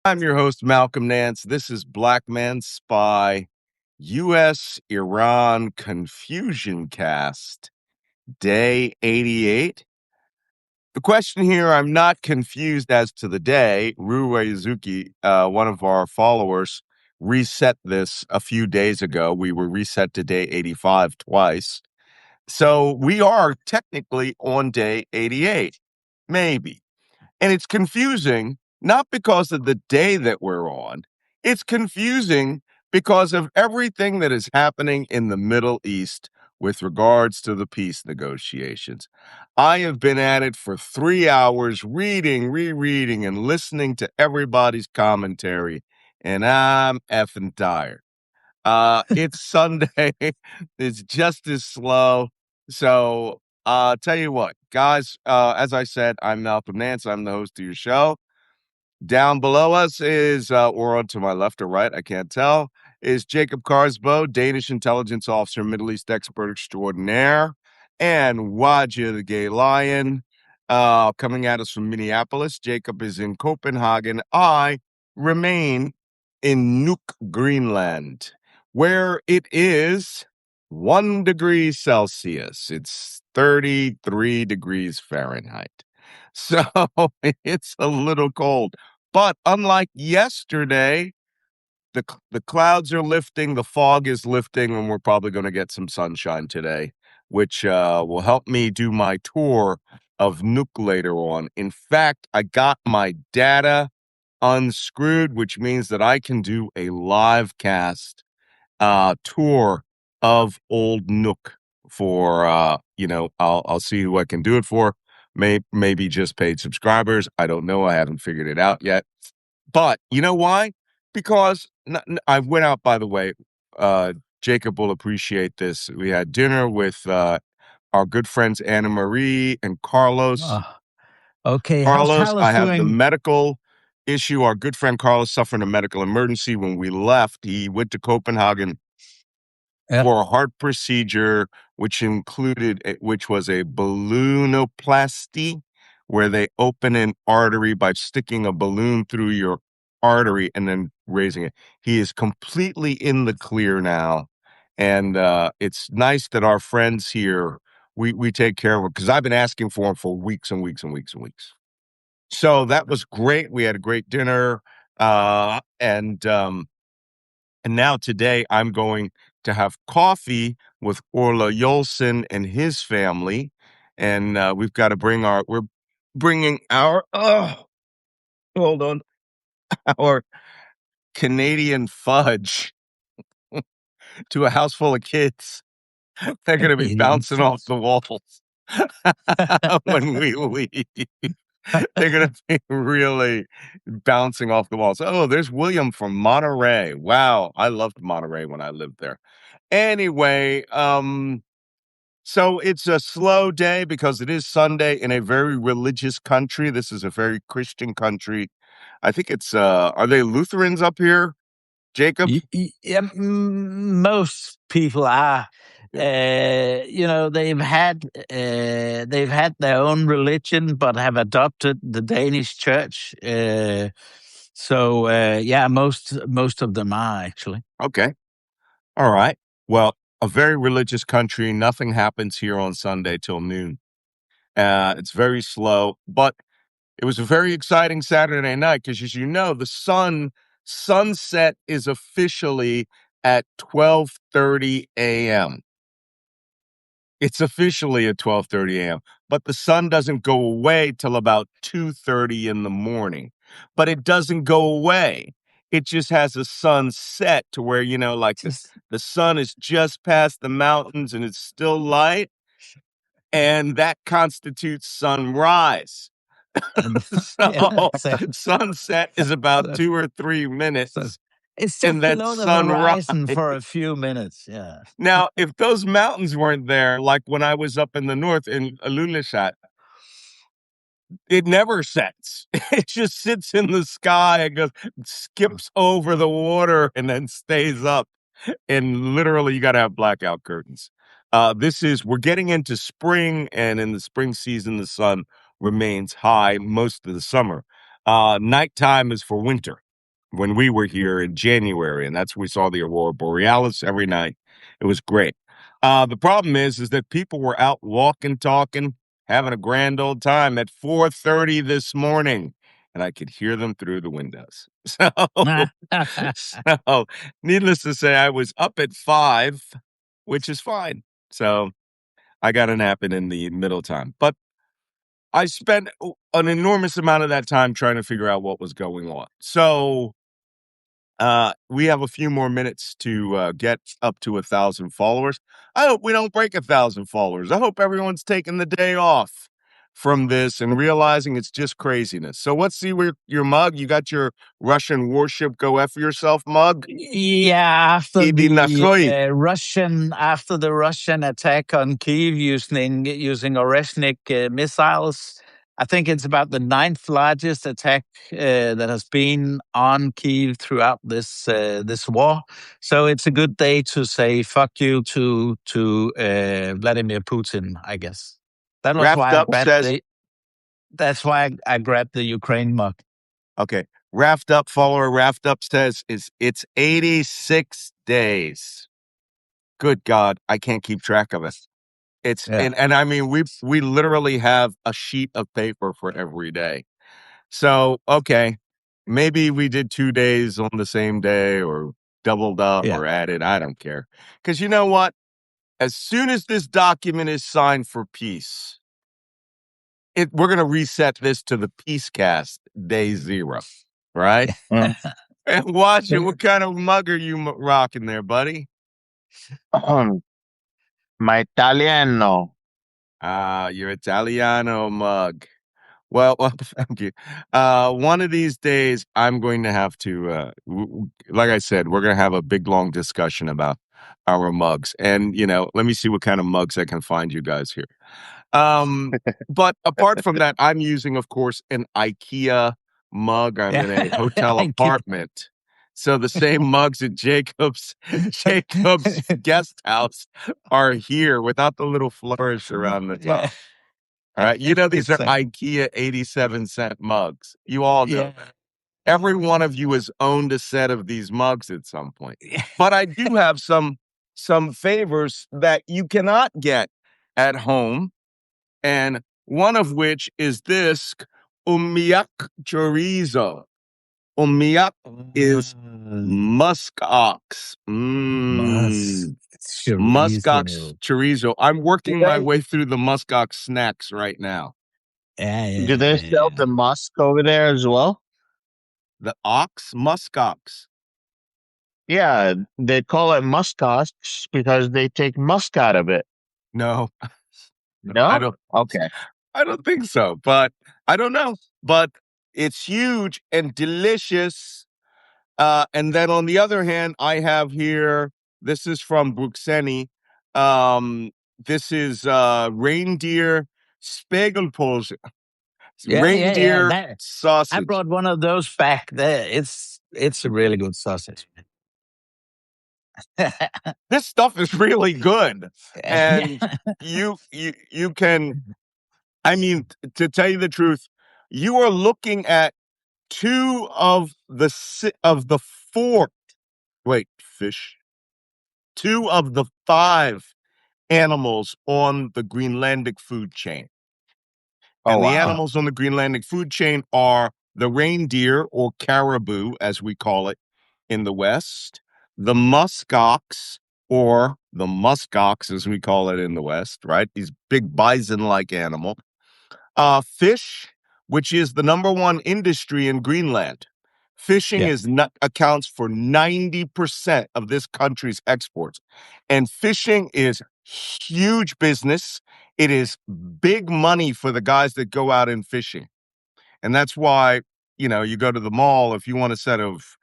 I'm your host, Malcolm Nance. This is Black Man Spy, U.S. Iran Confusion Cast, Day 88. The question here, I'm not confused as to the day. Ru Wajeeh, one of our followers, reset this a few days ago. We were reset to day 85 twice. So we are technically on day 88, maybe. And it's confusing, not because of the day that we're on. It's confusing because of everything that is happening in the Middle East with regards to the peace negotiations. I have been at it for 3 hours, reading, rereading, and listening to everybody's commentary, and I'm effing tired. It's Sunday. It's just as slow. So, tell you what, guys, as I said, I'm Malcolm Nance. I'm the host of your show. Down below us is, or on to my left or right, I can't tell, is Jacob Karsbo, Danish intelligence officer, Middle East expert extraordinaire, and Wajeeh the Gay Lion, coming at us from Minneapolis. Jacob is in Copenhagen. I remain in Nuuk, Greenland, where it is 1 degree Celsius. It's 33 degrees Fahrenheit. So it's a little cold. But unlike yesterday, the clouds are lifting, the fog is lifting, and we're probably going to get some sunshine today, which will help me do my tour of Nuuk later on. In fact, I got my data unscrewed, which means that I can do a live cast tour of Old Nook for I'll see who I can do it for. Maybe just paid subscribers. I don't know. I haven't figured it out yet. But you know why? Because I went out, by the way. Jacob will appreciate this. We had dinner with our good friends Anna Marie and Carlos. Okay, how's Carlos, Carlos I have the doing? medical issue. Our good friend Carlos suffered a medical emergency when we left. He went to Copenhagen Yeah. for a heart procedure, which was a balloonoplasty, where they open an artery by sticking a balloon through your artery and then raising it. He is completely in the clear now. And it's nice that our friends here, we take care of him, because I've been asking for him for weeks and weeks and weeks and weeks. So that was great. We had a great dinner. And now today I'm going to have coffee with Orla Yolson and his family. And we're bringing hold on, our Canadian fudge to a house full of kids. They're going to be bouncing off the walls when we leave. They're going to be really bouncing off the walls. Oh, there's William from Monterey. Wow. I loved Monterey when I lived there. Anyway, so it's a slow day because it is Sunday in a very religious country. This is a very Christian country. I think it's, are they Lutherans up here, Jacob? Yeah, most people are. They've had their own religion, but have adopted the Danish church. Yeah, most of them are actually. Okay. All right. Well, a very religious country. Nothing happens here on Sunday till noon. It's very slow, but it was a very exciting Saturday night because, as you know, the sunset is officially at 12:30 a.m. It's officially at 12:30 a.m., but the sun doesn't go away till about 2:30 in the morning. But it doesn't go away. It just has a sunset to where, like the sun is just past the mountains and it's still light, and that constitutes sunrise. So sunset is about 2 or 3 minutes. It's And just that's below the sunrise. horizon for a few minutes. Yeah. Now, if those mountains weren't there, like when I was up in the north in Ilulissat, it never sets. It just sits in the sky and skips over the water and then stays up. And literally, you got to have blackout curtains. We're getting into spring, and in the spring season, the sun remains high most of the summer. Nighttime is for winter. when we were here in January, and that's we saw the aurora borealis every night. It was great. The problem is that people were out walking, talking, having a grand old time at 4:30 this morning, and I could hear them through the windows. So needless to say, I was up at 5, which is fine. So I got a nap in the middle time, but I spent an enormous amount of that time trying to figure out what was going on. So we have a few more minutes to get up to 1,000 followers. I hope we don't break 1,000 followers. I hope everyone's taking the day off from this and realizing it's just craziness. So let's see where your mug. You got your Russian warship go F yourself mug. Yeah, Idi Nakhoi. After the Russian attack on Kiev using Oreshnik missiles, I think it's about the ninth largest attack that has been on Kiev throughout this war. So it's a good day to say fuck you to Vladimir Putin, I guess. That was Wrapped why I up grabbed says, the. That's why I grabbed the Ukraine mug. okay. Wrapped up follower, wrapped up says, it's 86 days. Good God, I can't keep track of it. It's Yeah, and I mean we literally have a sheet of paper for every day. So okay, maybe we did 2 days on the same day or doubled up yeah. or added. I don't care. Because you know what? As soon as this document is signed for peace, we're gonna reset this to the peace cast day 0, right? Mm. And watch it. What kind of mug are you rocking there, buddy? My Italiano. Ah, your Italiano mug. Well, thank you. One of these days, I'm going to have to, like I said, we're going to have a big, long discussion about our mugs. And, let me see what kind of mugs I can find you guys here. But apart from that, I'm using, of course, an IKEA mug. I'm in a hotel I keep- apartment. So the same mugs at Jacob's guest house are here without the little flourish around the top. yeah. All right. These It's are like, IKEA 87-cent mugs. You all know yeah. that. Every one of you has owned a set of these mugs at some point. But I do have some favors that you cannot get at home. And one of which is this umiak chorizo. Umiak is musk ox. Must Musk ox chorizo. chorizo. I'm Do working my they way through the musk ox snacks right now. Yeah, do they sell yeah, the musk over there as well? The ox, musk ox. Yeah, they call it musk ox because they take musk out of it. No, no, I No? don't. Okay. I don't think so. But I don't know. But it's huge and delicious. And then on the other hand, I have here. This is from Bruxeni. This is reindeer Spegelpulse, yeah. reindeer That I sausage. brought one of those back. There, it's a really good sausage. This stuff is really good, Yeah, and you can. I mean, to tell you the truth, you are looking at two of the four. Wait, fish. Two of the 5 animals on the Greenlandic food chain. Oh And the wow. animals on the Greenlandic food chain are the reindeer or caribou, as we call it in the West, the muskox or the muskox, as we call it in the West, right? These big bison-like animal. Fish, which is the number one industry in Greenland. Fishing yeah. is not, accounts for 90% of this country's exports. And fishing is huge business. It is big money for the guys that go out in fishing. And that's why, you go to the mall, if you want a set of,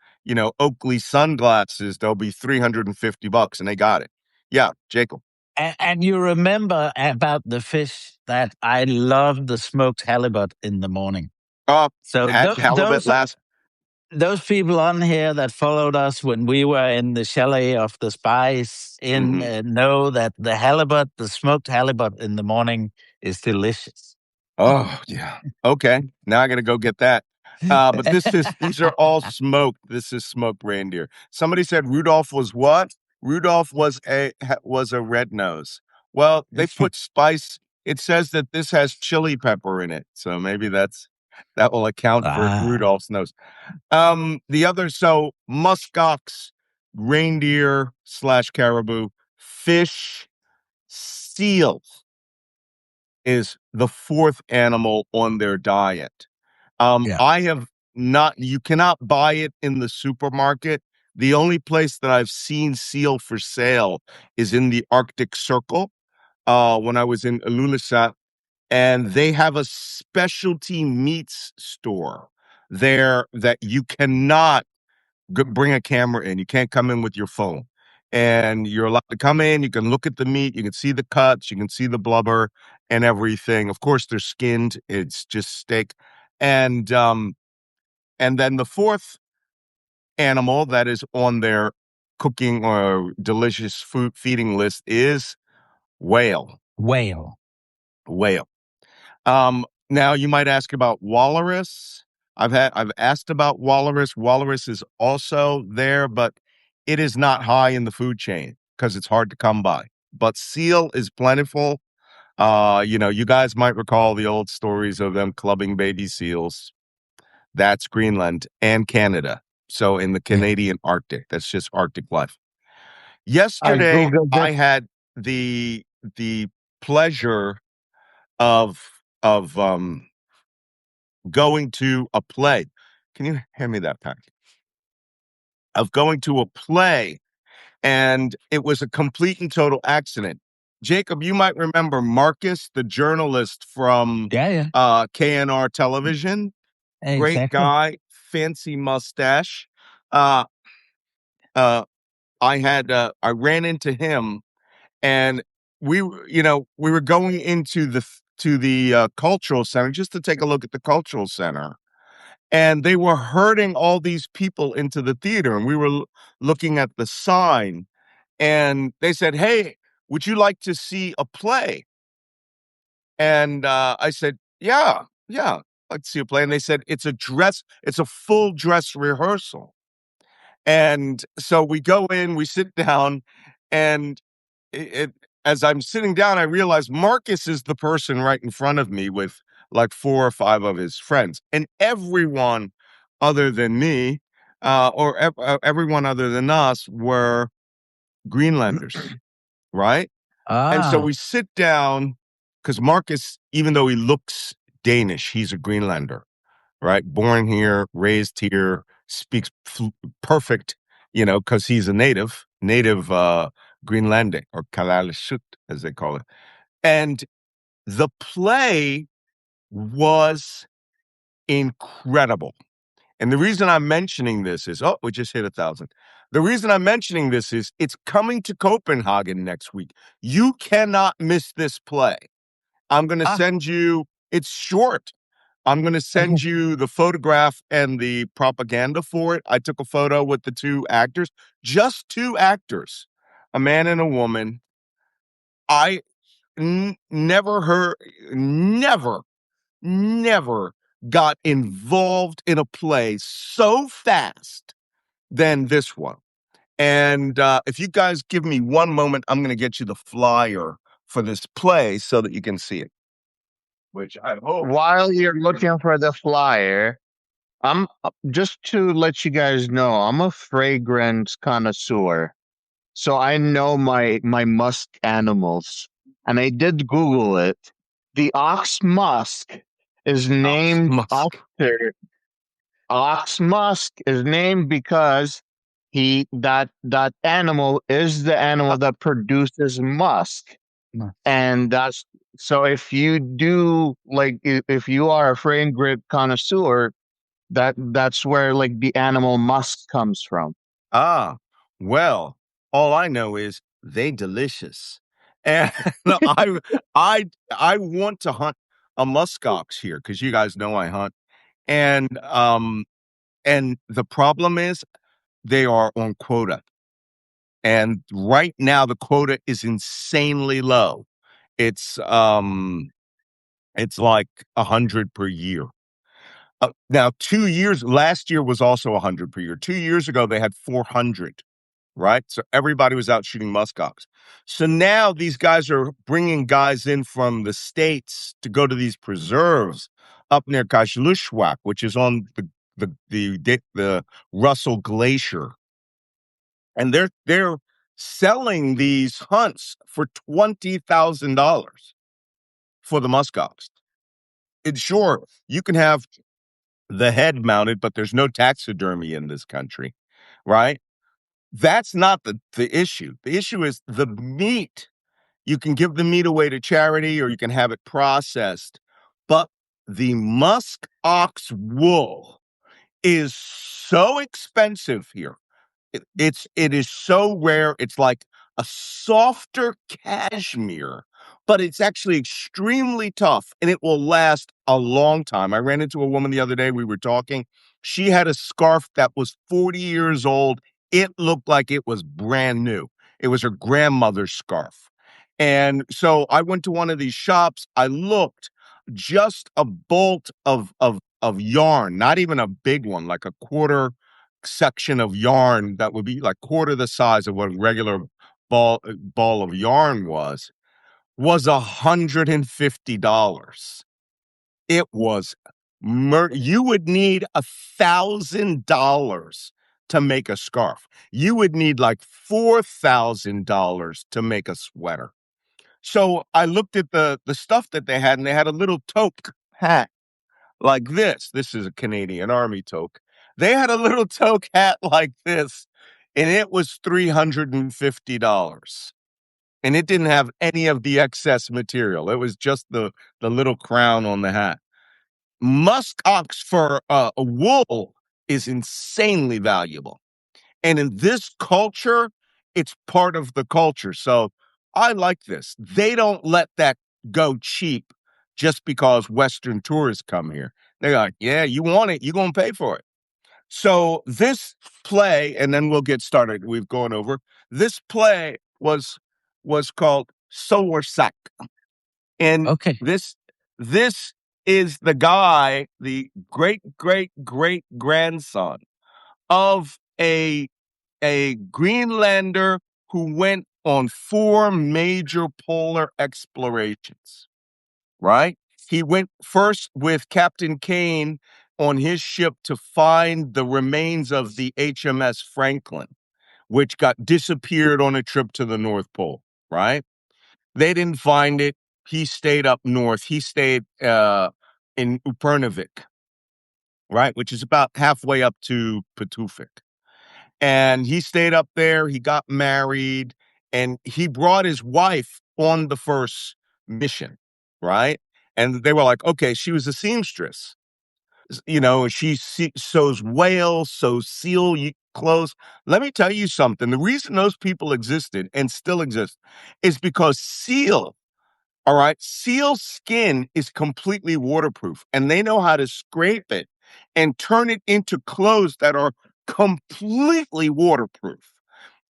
Oakley sunglasses, they'll be $350 and they got it. Yeah, Jacob. And you remember about the fish that I love the smoked halibut in the morning. So Had halibut last. those people on here that followed us when we were in the chalet of the spies in Mhm. know that the smoked halibut in the morning is delicious. Oh, yeah. Okay. Now I got to go get that. But these are all smoked. This is smoked reindeer. Somebody said Rudolph was what? Rudolph was a red nose. Well, they put spice. It says that this has chili pepper in it, so maybe that will account for Ah, Rudolph's nose. The other, so muskox, reindeer slash caribou, fish, seal is the fourth animal on their diet. yeah. I have not, you cannot buy it in the supermarket. The only place that I've seen seal for sale is in the Arctic Circle, when I was in Ilulissat, and they have a specialty meats store there that you cannot bring a camera in. You can't come in with your phone. And you're allowed to come in. You can look at the meat. You can see the cuts. You can see the blubber and everything. Of course, they're skinned. It's just steak. And and then the fourth animal that is on their cooking or delicious food feeding list is whale. Whale. Whale. Now you might ask about walrus. I've asked about walrus. Walrus is also there, but it is not high in the food chain because it's hard to come by. But seal is plentiful. You guys might recall the old stories of them clubbing baby seals. That's Greenland and Canada. So in the Yeah. Canadian Arctic, that's just Arctic life. I Yesterday, googled I it. had the pleasure of going to a play. Can you hand me that pack? Of going to a play, and it was a complete and total accident. Jacob, you might remember Marcus, the journalist from Yeah, yeah. KNR Television. Great Exactly. guy, fancy mustache. Uh, uh, I ran into him, and we were going into the cultural center just to take a look at the cultural center, and they were herding all these people into the theater, and we were looking at the sign, and they said, "Hey, would you like to see a play?" And I said, "Yeah, I'd like to see a play." And they said, it's a full dress rehearsal. And so we go in, we sit down, and it as I'm sitting down, I realize Marcus is the person right in front of me with like four or five of his friends, and everyone other than me, everyone other than us were Greenlanders, right? And so Ah, we sit down because Marcus, even though he looks Danish, he's a Greenlander, right? Born here, raised here, speaks perfect, because he's a native Greenlandic, or Kalaalleq, as they call it. And the play was incredible. And the reason I'm mentioning this is, oh, we just hit 1,000. The reason I'm mentioning this is it's coming to Copenhagen next week. You cannot miss this play. I'm going to ah, send you, it's short. I'm going to send okay. you the photograph and the propaganda for it. I took a photo with the two actors, just two actors, a man and a woman. I never heard, never, never got involved in a play so fast than this one. And if you guys give me one moment, I'm going to get you the flyer for this play so that you can see it, which I hope. While you're looking for the flyer, I'm just to let you guys know, I'm a fragrance connoisseur. So I know my musk animals. And I did Google it. The ox musk is Ox named musk. after Ox musk is named because that animal is the animal that produces musk. No. And that's so if you do like if you are a fragrant connoisseur, that's where like the animal musk comes from. Ah, well, all I know is they delicious. And I want to hunt a muskox here because you guys know I hunt. And the problem is they are on quota. And right now the quota is insanely low. It's it's like 100 per year. Now, last year was also 100 per year. 2 years ago, they had 400, right? So everybody was out shooting muskox. So now these guys are bringing guys in from the States to go to these preserves up near Kajlushwak, which is on the Russell Glacier. And they're selling these hunts for $20,000 for the muskox. It's sure you can have the head mounted, but there's no taxidermy in this country, right? That's not the issue. The issue is the meat. You can give the meat away to charity or you can have it processed. But the musk ox wool is so expensive here. It is so rare. It's like a softer cashmere, but it's actually extremely tough and it will last a long time. I ran into a woman the other day. We were talking. She had a scarf that was 40 years old. It looked like it was brand new. It was her grandmother's scarf. And so I went to one of these shops. I looked, just a bolt of yarn, not even a big one, like a quarter section of yarn that would be like quarter the size of what a regular ball of yarn was $150. It was you would need $1,000 to make a scarf. You would need like $4,000 to make a sweater. So I looked at the stuff that they had, and they had a little toque hat like this. This is a Canadian Army toque. They had a little toque hat like this, and it was $350. And it didn't have any of the excess material. It was just the little crown on the hat. Musk ox fur wool is insanely valuable. And in this culture, it's part of the culture. So I like this. They don't let that go cheap just because Western tourists come here. They're like, yeah, you want it, you're going to pay for it. So this play, and then we'll get started. We've gone over. This play was called Sowersak. And Okay. this is the guy, the great great great grandson of a Greenlander who went on 4 major polar explorations, right? He went first with Captain Kane on his ship to find the remains of the HMS Franklin, which got disappeared on a trip to the North Pole, right? They didn't find it. He stayed up north. He stayed in Upernavik, right, which is about halfway up to Patufic. And he stayed up there. He got married, and he brought his wife on the first mission, right? And they were like, okay, she was a seamstress. She sews whales, sews clothes. Let me tell you something. The reason those people existed and still exist is because all right, seal skin is completely waterproof, and they know how to scrape it and turn it into clothes that are completely waterproof.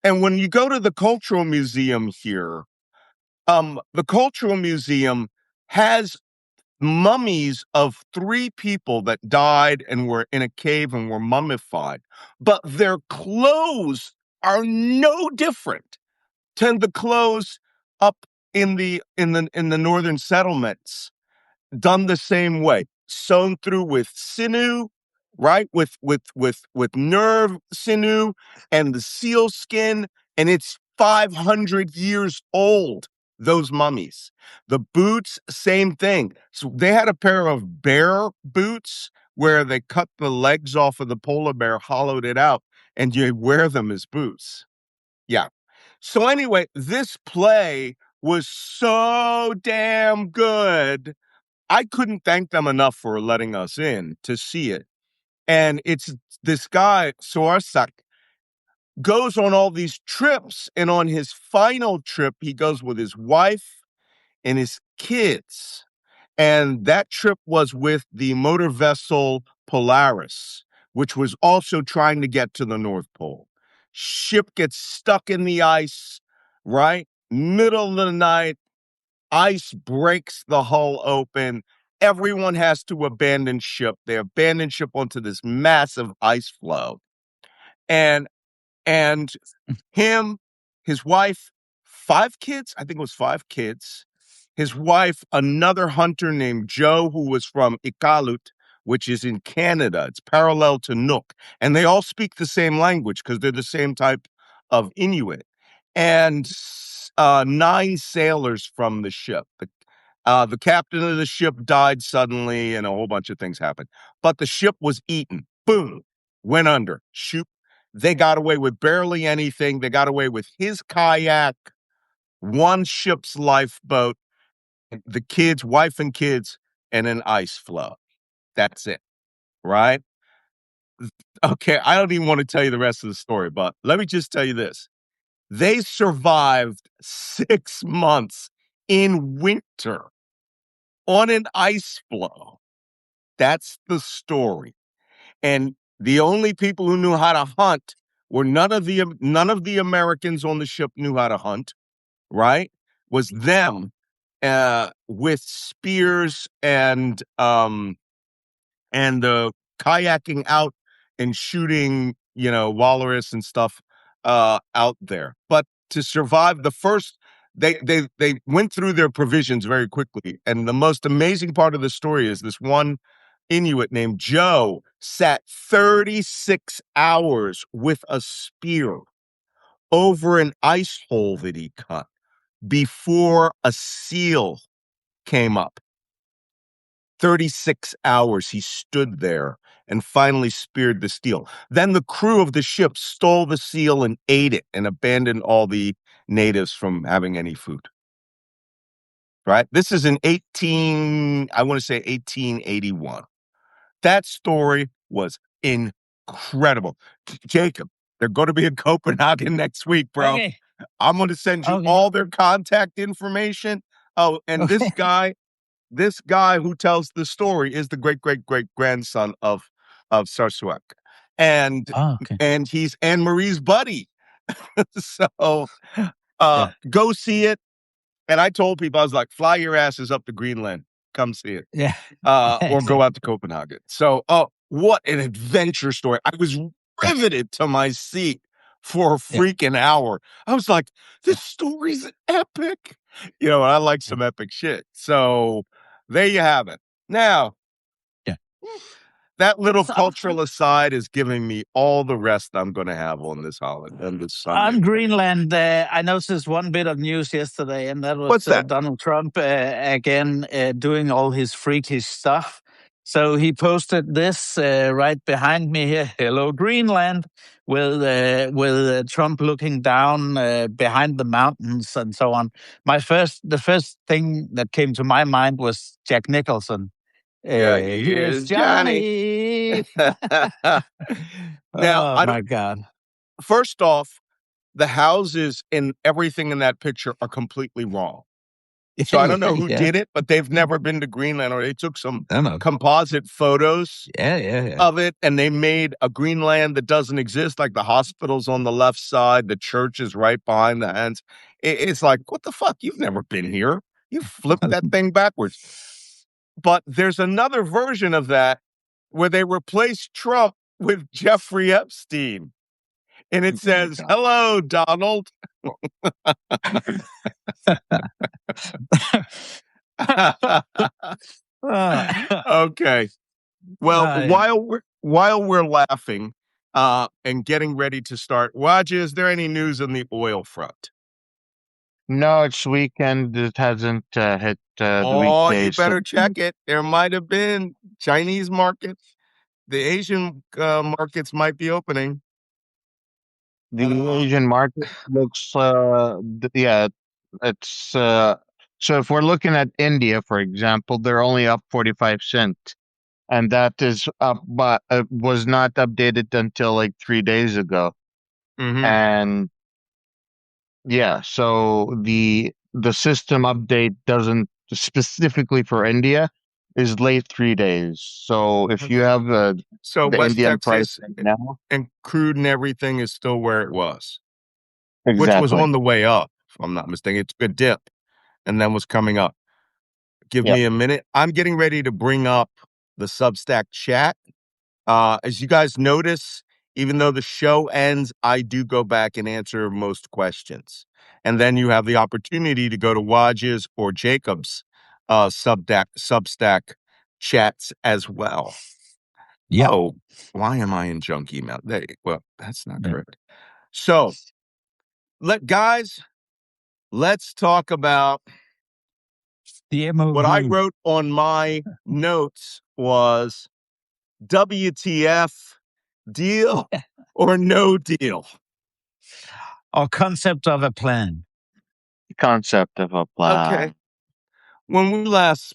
And when you go to the Cultural Museum here, the Cultural Museum has mummies of 3 people that died and were in a cave and were mummified, but their clothes are no different than the clothes up in the northern settlements, done the same way, sewn through with sinew, right? With nerve sinew and the seal skin, and it's 500 years old. Those mummies, the boots, same thing. So they had a pair of bear boots where they cut the legs off of the polar bear, hollowed it out, and you wear them as boots. Yeah. So anyway, this play was so damn good. I couldn't thank them enough for letting us in to see it. And it's this guy, Soarsak, goes on all these trips. And on his final trip, he goes with his wife and his kids. And that trip was with the motor vessel Polaris, which was also trying to get to the North Pole. Ship gets stuck in the ice, right? Middle of the night, ice breaks the hull open, everyone has to abandon ship. They abandon ship onto this massive ice floe. And him, his wife, 5 kids, I think it was 5 kids. His wife, another hunter named Joe, who was from Iqaluit, which is in Canada. It's parallel to Nook. And they all speak the same language because they're the same type of Inuit. And 9 sailors from the ship. The captain of the ship died suddenly, and a whole bunch of things happened. But the ship was eaten. Boom, went under. Shoot. They got away with barely anything. They got away with his kayak, one ship's lifeboat, the kids, wife and kids, and an ice floe. That's it, right? Okay, I don't even want to tell you the rest of the story, but let me just tell you this. They survived 6 months in winter on an ice floe. That's the story. And the only people who knew how to hunt were none of the Americans on the ship knew how to hunt, right? Was them with spears and the kayaking out and shooting, walrus and stuff out there. But to survive the first, they went through their provisions very quickly. And the most amazing part of the story is this one Inuit named Joe sat 36 hours with a spear over an ice hole that he cut before a seal came up. 36 hours he stood there and finally speared the seal. Then the crew of the ship stole the seal and ate it and abandoned all the natives from having any food. Right? This is in I want to say 1881. That story was incredible. Jacob, they're going to be in Copenhagen next week, bro. Okay. I'm going to send you Okay. all their contact information. Oh, and Okay. this guy who tells the story is the great grandson of Sarsuak. And Okay. and he's Anne Marie's buddy. So Yeah. go see it. And I told people, I was like, fly your asses up to Greenland. Come see it. Yeah. Or go out to Copenhagen. So, what an adventure story. I was riveted to my seat for a freaking hour. I was like, this story's epic. I like some epic shit. So there you have it. Now, Yeah. that little cultural aside is giving me all the rest I'm going to have on this holiday, on this Sunday. On Greenland, I noticed one bit of news yesterday, and that was What's that? Donald Trump again doing all his freakish stuff. So he posted this right behind me here. Hello, Greenland, with Trump looking down behind the mountains and so on. The first thing that came to my mind was Jack Nicholson. Here's Johnny. Now, Oh my God. First off, the houses and everything in that picture are completely wrong. So I don't know who did it, but they've never been to Greenland, or they took some composite photos of it, and they made a Greenland that doesn't exist, like the hospital's on the left side, the church is right behind the hands. It's like, what the fuck? You've never been here. You flipped that thing backwards. But there's another version of that where they replaced Trump with Jeffrey Epstein. And it says, hello, Donald. Okay. Well, while we're laughing and getting ready to start, Wajeeh, is there any news on the oil front? No, it's weekend. It hasn't hit the weekdays. You better check it. There might have been Chinese markets. The Asian markets might be opening. The Asian market looks, yeah, it's, so if we're looking at India, for example, they're only up 45 cents. And that is up, but it was not updated until like 3 days ago. Mm-hmm. And yeah, so the system update doesn't specifically for India is late 3 days. So if you have the West Indian Texas price right now, and crude and everything is still where it was, exactly. which was on the way up, if I'm not mistaken. It's a good dip and then was coming up. Give Yep. me a minute. I'm getting ready to bring up the Substack chat. As you guys notice, even though the show ends, I do go back and answer most questions. And then you have the opportunity to go to Wajeeh's or Jacob's Substack chats as well. Yeah. Oh, why am I in junk email? Well, that's not Yeah. correct. So, let's talk about The MOU. what I wrote on my notes was WTF, deal or no deal? Or concept of a plan. Concept of a plan. Okay. When we last,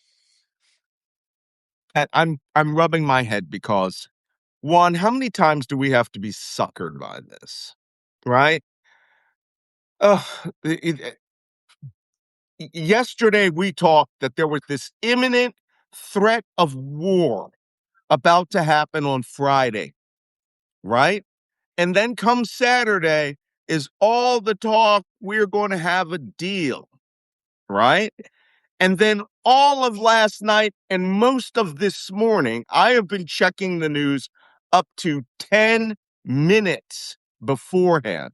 I'm rubbing my head because one, how many times do we have to be suckered by this, right? Yesterday we talked that there was this imminent threat of war about to happen on Friday, right? And then come Saturday is all the talk, we're going to have a deal, right? And then all of last night and most of this morning, I have been checking the news up to 10 minutes beforehand,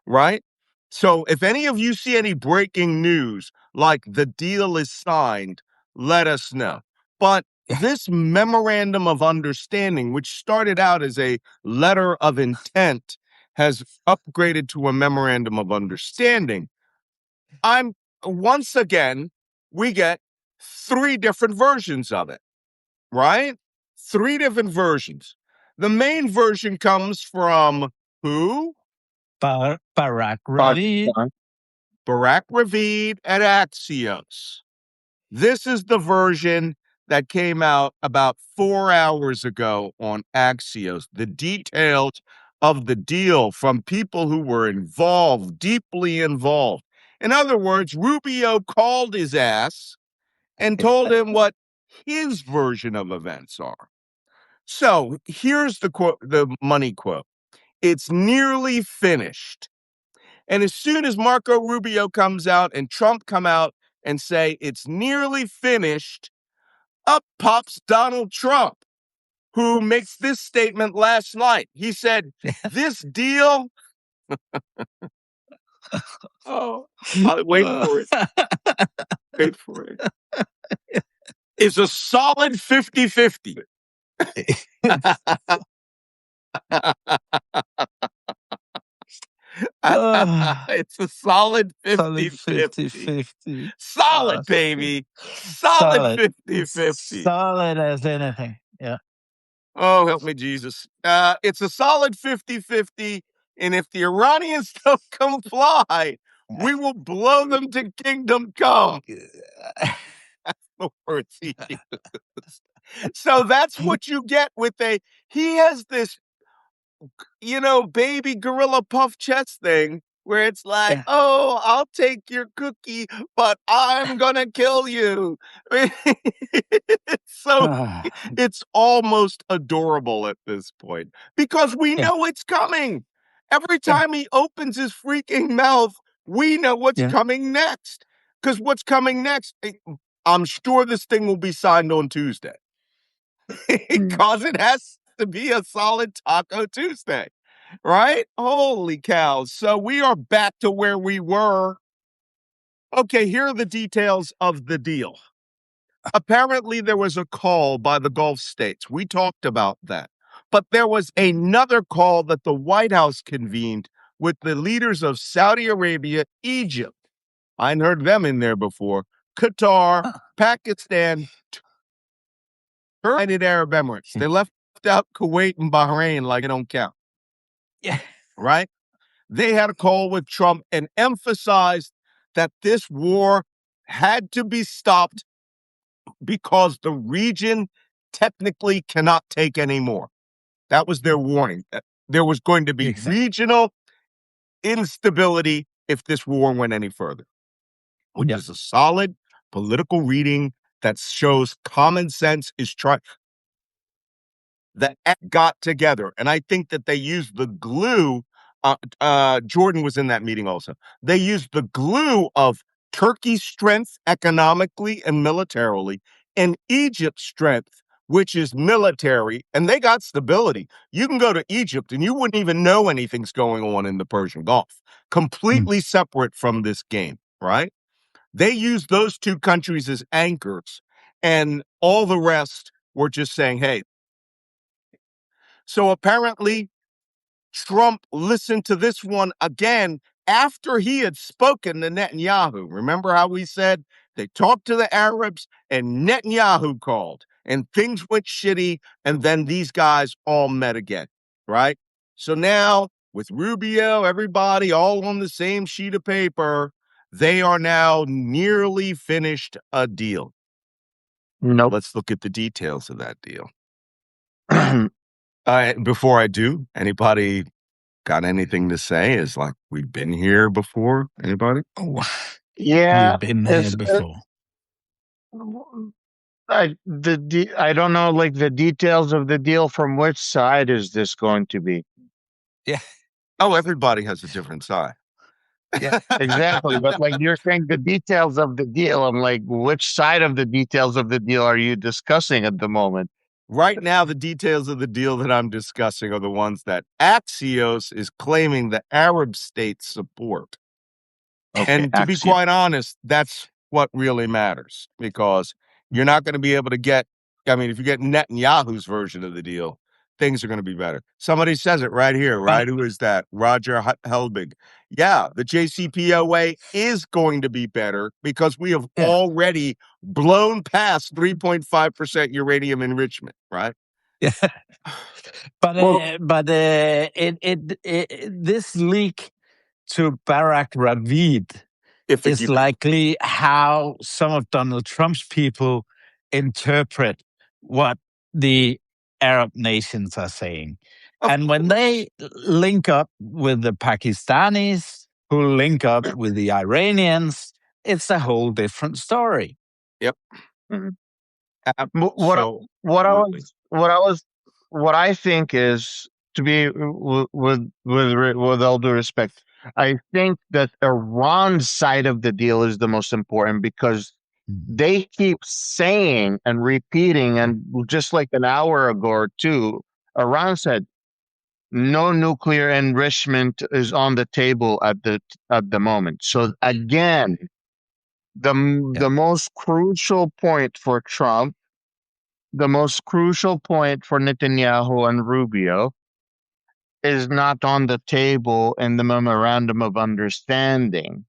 right? So if any of you see any breaking news, like the deal is signed, let us know. But this memorandum of understanding, which started out as a letter of intent, has upgraded to a memorandum of understanding. Once again, we get 3 different versions of it, right? 3 different versions. The main version comes from who? Barack Ravid. Barack Ravid at Axios. This is the version that came out about 4 hours ago on Axios. The details of the deal from people who were involved, deeply involved. In other words, Rubio called his ass and told him what his version of events are. So here's the quote, the money quote. It's nearly finished. And as soon as Marco Rubio comes out and Trump come out and say it's nearly finished, up pops Donald Trump, who makes this statement last night. He said, this deal, oh, wait for it. Wait for it. Is a solid 50-50. It's a solid 50-50. 50-50. Solid, baby. Solid 50-50. Solid as anything. Yeah. Oh, help me, Jesus. It's a solid 50-50. And if the Iranians don't comply, we will blow them to kingdom come. That's the words he used. So that's what you get with he has this, baby gorilla puff chest thing where it's like, oh, I'll take your cookie, but I'm gonna kill you. So it's almost adorable at this point because we know it's coming. Every time he opens his freaking mouth, we know what's coming next. Because what's coming next, I'm sure this thing will be signed on Tuesday. Because it has to be a solid Taco Tuesday. Right? Holy cow. So we are back to where we were. Okay, here are the details of the deal. Apparently, there was a call by the Gulf states. We talked about that. But there was another call that the White House convened with the leaders of Saudi Arabia, Egypt. I hadn't heard them in there before. Qatar, Pakistan, United Arab Emirates. They left out Kuwait and Bahrain like they don't count. Yeah. Right? They had a call with Trump and emphasized that this war had to be stopped because the region technically cannot take any more. That was their warning. There was going to be regional instability if this war went any further, which is a solid political reading that shows common sense is trying. That got together. And I think that they used the glue. Jordan was in that meeting also. They used the glue of Turkey's strength economically and militarily, and Egypt's strength, which is military, and they got stability. You can go to Egypt and you wouldn't even know anything's going on in the Persian Gulf, completely separate from this game, right? They used those two countries as anchors, and all the rest were just saying, hey. So apparently, Trump listened to this one again after he had spoken to Netanyahu. Remember how we said they talked to the Arabs and Netanyahu called and things went shitty, and then these guys all met again, right? So now with Rubio, everybody all on the same sheet of paper, they are now nearly finished a deal. Nope. Let's look at the details of that deal. Before I do, anybody got anything to say? Is like, we've been here before. Anybody? Oh, Yeah, we've been here before. I don't know, like, the details of the deal. From which side is this going to be? Yeah. Oh, everybody has a different side. Yeah, exactly. But like, you're saying the details of the deal. I'm like, which side of the details of the deal are you discussing at the moment? Right now, the details of the deal that I'm discussing are the ones that Axios is claiming the Arab states support. Okay, And to be quite honest, that's what really matters, because you're not going to be able to get, I mean, if you get Netanyahu's version of the deal, things are going to be better. Somebody says it right here, right? Who is that? Roger Helbig. Yeah, the JCPOA is going to be better because we have already blown past 3.5% uranium enrichment, right? Yeah. But this leak to Barack Ravid is likely how some of Donald Trump's people interpret what the Arab nations are saying. And when they link up with the Pakistanis, who link up with the Iranians, it's a whole different story. Yep. What I think is, to be with all due respect, I think that Iran's side of the deal is the most important, because they keep saying and repeating, and just like an hour ago or two, Iran said no nuclear enrichment is on the table at the moment. So again, the most crucial point for Trump, the most crucial point for Netanyahu and Rubio, is not on the table in the memorandum of understanding.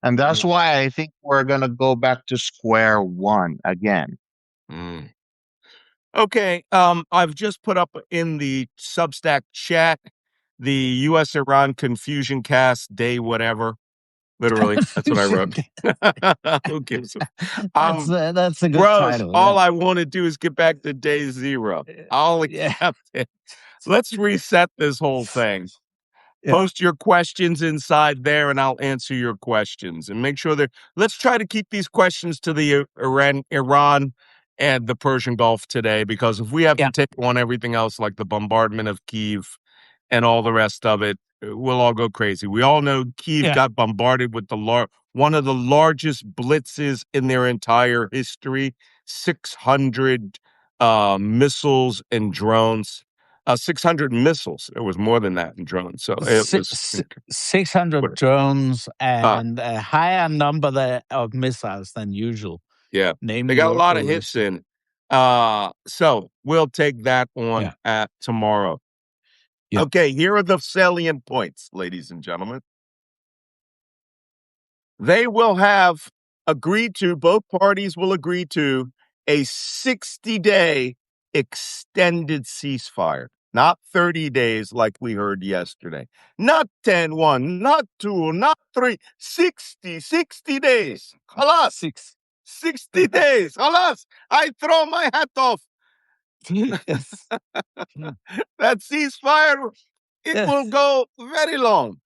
And that's why I think we're going to go back to square one again. Okay, I've just put up in the Substack chat the U.S. Iran Confusion Cast Day whatever. Literally, that's what I wrote. Who gives a that's a good bros, title. all I want to do is get back to day zero. I'll accept it. So let's reset this whole thing. Post your questions inside there, and I'll answer your questions. And make sure that let's try to keep these questions to the Iran and the Persian Gulf today, because if we have to take on everything else, like the bombardment of Kyiv and all the rest of it, we'll all go crazy. We all know Kyiv got bombarded with one of the largest blitzes in their entire history, 600 missiles and drones. 600 missiles. It was more than that in drones. So it was 600 drones and a higher number of missiles than usual. Yeah, Name they got a lot of hits in. So we'll take that on tomorrow. Yep. Okay, here are the salient points, ladies and gentlemen. They will have agreed to, both parties will agree to, a 60-day extended ceasefire. Not 30 days like we heard yesterday. Not 10, 1, not 2, not 3, 60 days. Halas. 60 days. Halas. I throw my hat off. Yes. That ceasefire, it will go very long.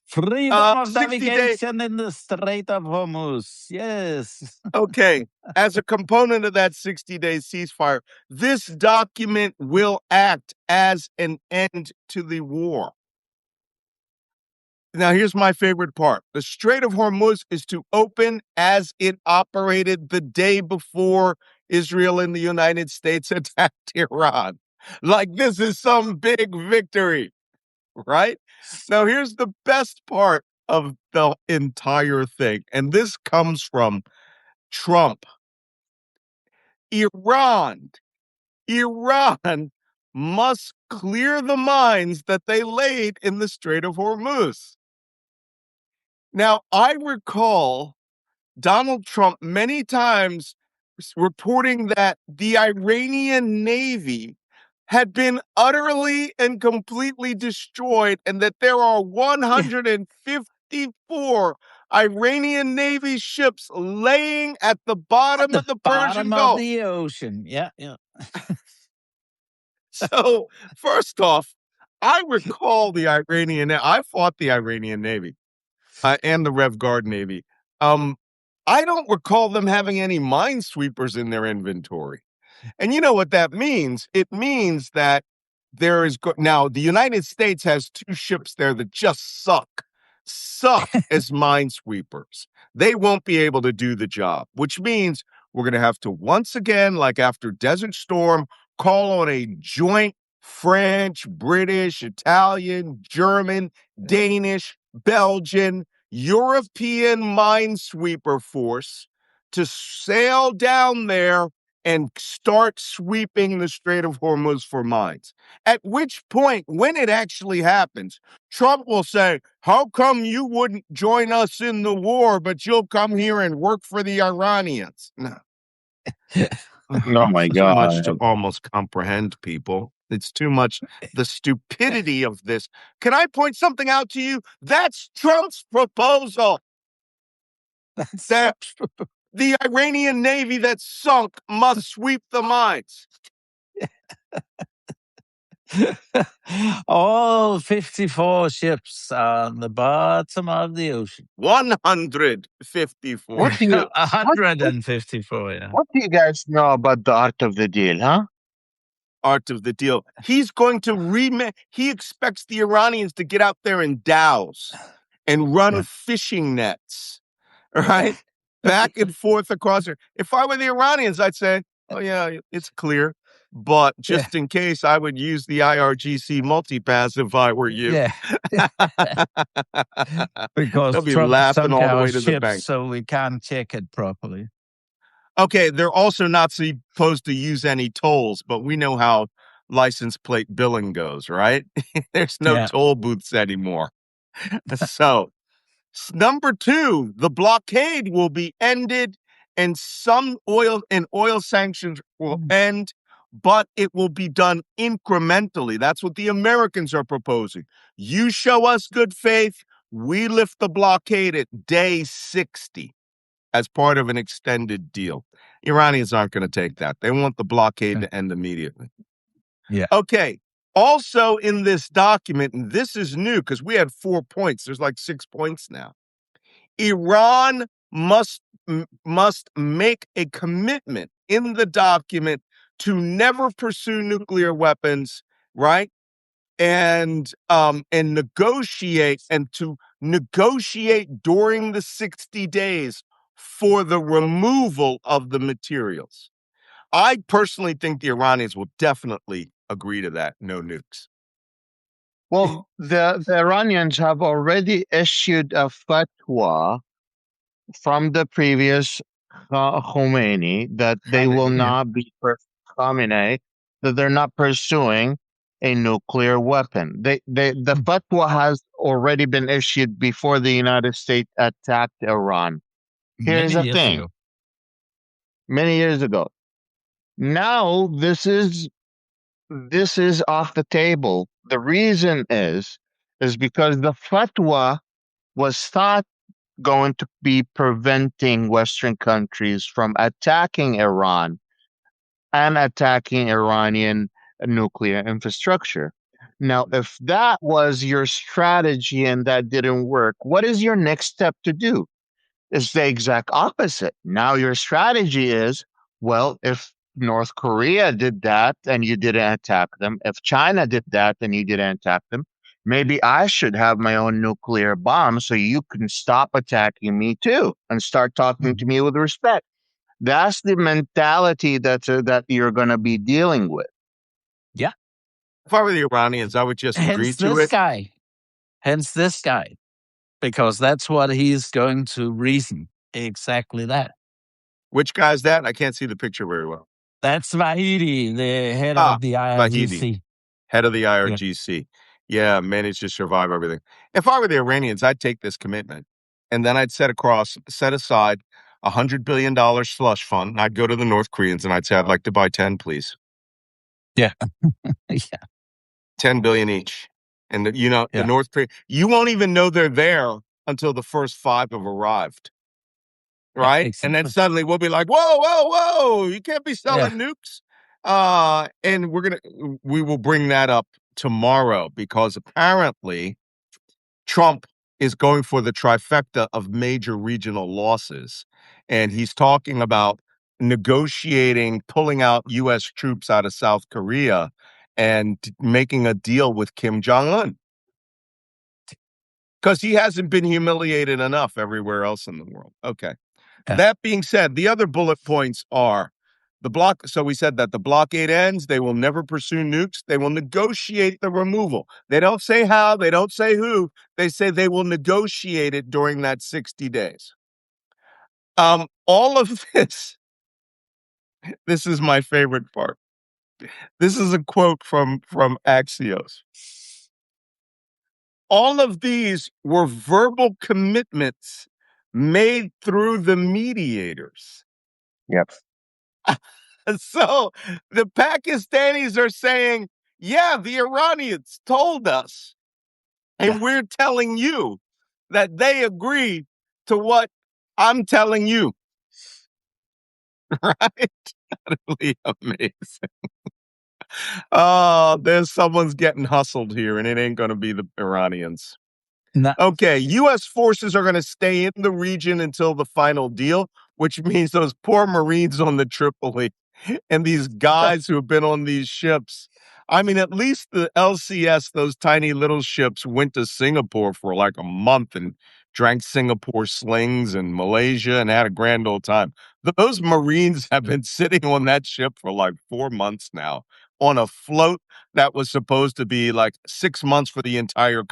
Freedom of navigation in the Strait of Hormuz. Yes. Okay. As a component of that 60-day ceasefire, this document will act as an end to the war. Now, here's my favorite part. The Strait of Hormuz is to open as it operated the day before Israel and the United States attacked Iran. Like this is some big victory, right? Now, here's the best part of the entire thing. And this comes from Trump. Iran must clear the mines that they laid in the Strait of Hormuz. Now, I recall Donald Trump many times reporting that the Iranian Navy had been utterly and completely destroyed and that there are 154 Iranian Navy ships laying at the bottom of the Persian Bottom of Gulf. the ocean. Yeah. So, first off, I recall I fought the Iranian Navy and the Rev Guard Navy. I don't recall them having any minesweepers in their inventory. And you know what that means? It means that now the United States has two ships there that just suck as minesweepers. They won't be able to do the job, which means we're going to have to once again, like after Desert Storm, call on a joint French, British, Italian, German, Danish, Belgian, European minesweeper force to sail down there and start sweeping the Strait of Hormuz for mines. At which point, when it actually happens, Trump will say, how come you wouldn't join us in the war, but you'll come here and work for the Iranians? No. Oh my Too much God. to almost comprehend, people. It's too much. The stupidity of this. Can I point something out to you? That's Trump's proposal. That the Iranian Navy that sunk must sweep the mines. All 54 ships on the bottom of the ocean. 154. What do you 154, yeah. what do you guys know about the art of the deal, huh? Art of the deal. He's going to he expects the Iranians to get out there in dhows and run fishing nets, right? Back and forth across there. If I were the Iranians, I'd say, oh, yeah, it's clear. But just in case, I would use the IRGC multipass if I were you. Yeah. Because They'll be Trump laughing sunk all the our way to the bank. ships, so we can't check it properly. Okay, they're also not supposed to use any tolls, but we know how license plate billing goes, right? There's no toll booths anymore. So, number 2, the blockade will be ended and some oil sanctions will end, but it will be done incrementally. That's what the Americans are proposing. You show us good faith, we lift the blockade at day 60 as part of an extended deal. Iranians aren't going to take that. They want the blockade to end immediately. Yeah. Okay. Also in this document, and this is new because we had 4 points. There's like 6 points now. Iran must make a commitment in the document to never pursue nuclear weapons, right? And negotiate during the 60 days for the removal of the materials. I personally think the Iranians will definitely agree to that. No nukes. Well, the Iranians have already issued a fatwa from the previous Khomeini that they will not be Khamenei, that they're not pursuing a nuclear weapon. The fatwa has already been issued before the United States attacked Iran. Here's the thing. Many years ago. Now this is off the table. The reason is because the fatwa was thought going to be preventing Western countries from attacking Iran and attacking Iranian nuclear infrastructure. Now, if that was your strategy and that didn't work, what is your next step to do? It's the exact opposite. Now your strategy is, well, if North Korea did that and you didn't attack them, if China did that and you didn't attack them, maybe I should have my own nuclear bomb so you can stop attacking me too and start talking to me with respect. That's the mentality that you're going to be dealing with. Yeah. If I were the Iranians, I would just agree Hence to this it. guy. Hence this guy. Because that's what he's going to reason. Exactly that. Which guy's that? I can't see the picture very well. That's Vahidi, the head Ah, of the Vahidi, IRGC. head of the Yeah. IRGC. Yeah, managed to survive everything. If I were the Iranians, I'd take this commitment, and then I'd set aside $100 billion slush fund. And I'd go to the North Koreans and I'd say, I'd like to buy 10, please. Yeah. Yeah. 10 billion each. And the Yeah. North Korea, you won't even know they're there until the first 5 have arrived. Yeah. Right? And then Exactly. suddenly we'll be like, whoa, whoa, whoa, you can't be Yeah. selling nukes. And we will bring that up tomorrow because apparently Trump is going for the trifecta of major regional losses. And he's talking about negotiating, pulling out U.S. troops out of South Korea and making a deal with Kim Jong-un. Because he hasn't been humiliated enough everywhere else in the world. Okay. Yeah. That being said, the other bullet points are the block. So we said that the blockade ends. They will never pursue nukes. They will negotiate the removal. They don't say how. They don't say who. They say they will negotiate it during that 60 days. All of this, this is my favorite part. This is a quote from Axios. All of these were verbal commitments made through the mediators. Yep. So the Pakistanis are saying, yeah, the Iranians told us, and Yeah. we're telling you that they agree to what I'm telling you. Right? Utterly amazing. Oh, there's someone's getting hustled here, and it ain't going to be the Iranians. No. Okay, U.S. forces are going to stay in the region until the final deal, which means those poor Marines on the Tripoli and these guys who have been on these ships. I mean, at least the LCS, those tiny little ships, went to Singapore for like a month and drank Singapore slings and Malaysia and had a grand old time. Those Marines have been sitting on that ship for like 4 months now on a float that was supposed to be like 6 months for the entire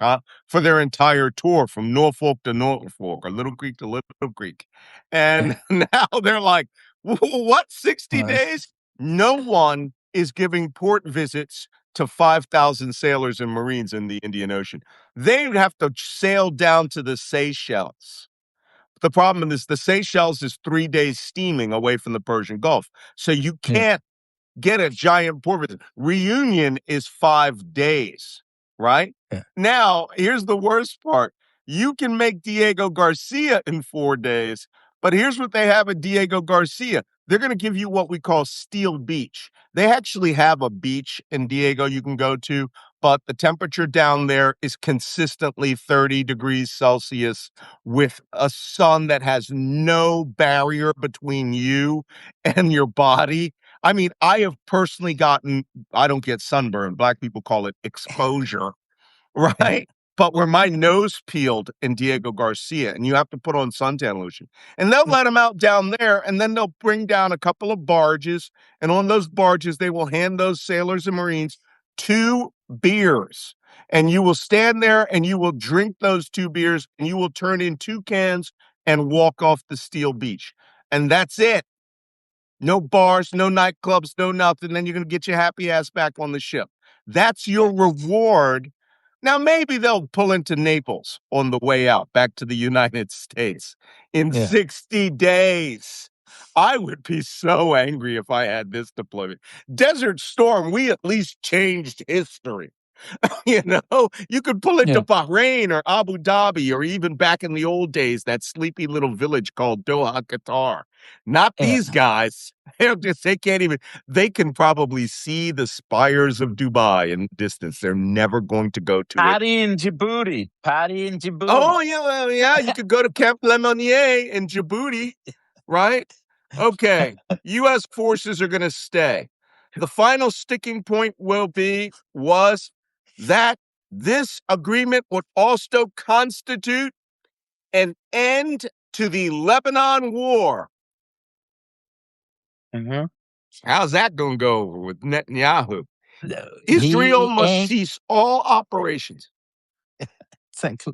for their entire tour from Norfolk to Norfolk or Little Creek to Little Creek. And now they're like, what, 60 days? No one is giving port visits to 5,000 sailors and Marines in the Indian Ocean. They would have to sail down to the Seychelles. The problem is the Seychelles is 3 days steaming away from the Persian Gulf. So you Yeah. can't get a giant port visit. Reunion is 5 days, right? Yeah. Now, here's the worst part. You can make Diego Garcia in 4 days, but here's what they have at Diego Garcia. They're going to give you what we call Steel Beach. They actually have a beach in Diego you can go to, but the temperature down there is consistently 30 degrees Celsius with a sun that has no barrier between you and your body. I mean, I have personally I don't get sunburn. Black people call it exposure, right? But where my nose peeled in Diego Garcia, and you have to put on suntan lotion. And they'll let them out down there, and then they'll bring down a couple of barges. And on those barges, they will hand those sailors and Marines 2 beers. And you will stand there and you will drink those 2 beers, and you will turn in 2 cans and walk off the steel beach. And that's it. No bars, no nightclubs, no nothing. Then you're going to get your happy ass back on the ship. That's your reward. Now, maybe they'll pull into Naples on the way out back to the United States in Yeah. 60 days. I would be so angry if I had this deployment. Desert Storm, we at least changed history. You know, you could pull into Yeah. Bahrain or Abu Dhabi or even back in the old days, that sleepy little village called Doha, Qatar. Not Yeah. these guys. They can't even, they can probably see the spires of Dubai in the distance. They're never going to go to it. Party in Djibouti. Party in Djibouti. Oh, yeah, well, yeah, you could go to Camp Lemonnier in Djibouti, right? Okay, U.S. forces are going to stay. The final sticking point was that This agreement would also constitute an end to the Lebanon War. Mm-hmm. How's that going to go over with Netanyahu? No, Israel he must ain't cease all operations. exactly.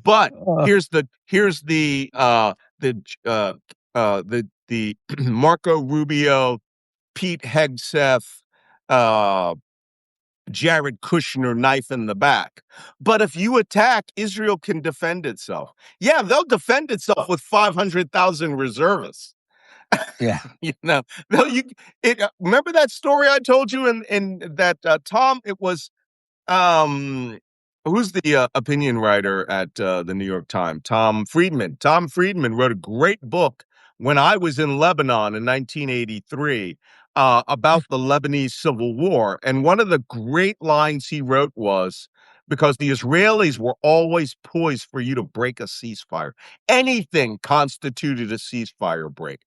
But Oh, here's the Marco Rubio, Pete Hegseth, Jared Kushner knife in the back. But if you attack, Israel can defend itself. Yeah, they'll defend itself with 500,000 reservists. yeah. You know, remember that story I told you in that Tom? It was um, who's the opinion writer at the New York Times? Tom Friedman. Tom Friedman wrote a great book when I was in Lebanon in 1983 about the Lebanese Civil War. And one of the great lines he wrote was, because the Israelis were always poised for you to break a ceasefire. Anything constituted a ceasefire break.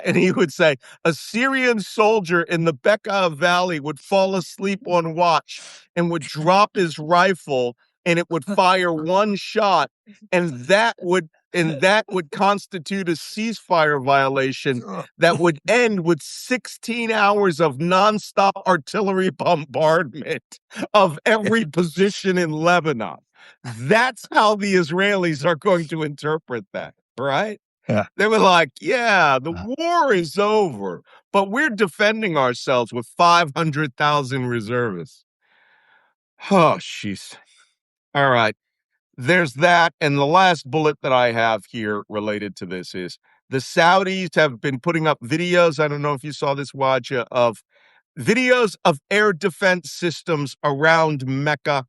And he would say, a Syrian soldier in the Bekaa Valley would fall asleep on watch and would drop his rifle and it would fire one shot, and that would constitute a ceasefire violation that would end with 16 hours of nonstop artillery bombardment of every position in Lebanon. That's how the Israelis are going to interpret that, right? Yeah. They were like, yeah, the war is over, but we're defending ourselves with 500,000 reservists. Oh, jeez. All right. There's that. And the last bullet that I have here related to this is the Saudis have been putting up videos. I don't know if you saw this, Wajeeh, of videos of air defense systems around Mecca,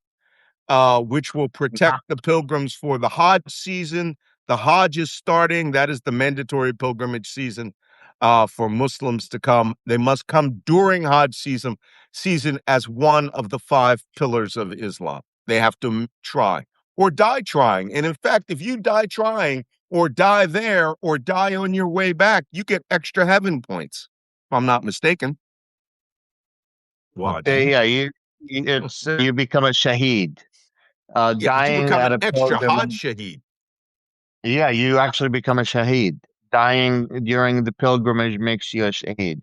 which will protect the pilgrims for the Hajj season. The Hajj is starting. That is the mandatory pilgrimage season for Muslims to come. They must come during Hajj season as one of the 5 pillars of Islam. They have to try or die trying. And in fact, if you die trying or die there or die on your way back, you get extra heaven points, if I'm not mistaken. Watch. Yeah, you become a shaheed. Yeah, you Dying become an at a extra Hajj pilgrim. shaheed. Yeah, you actually become a shaheed. Dying during the pilgrimage makes you a shaheed.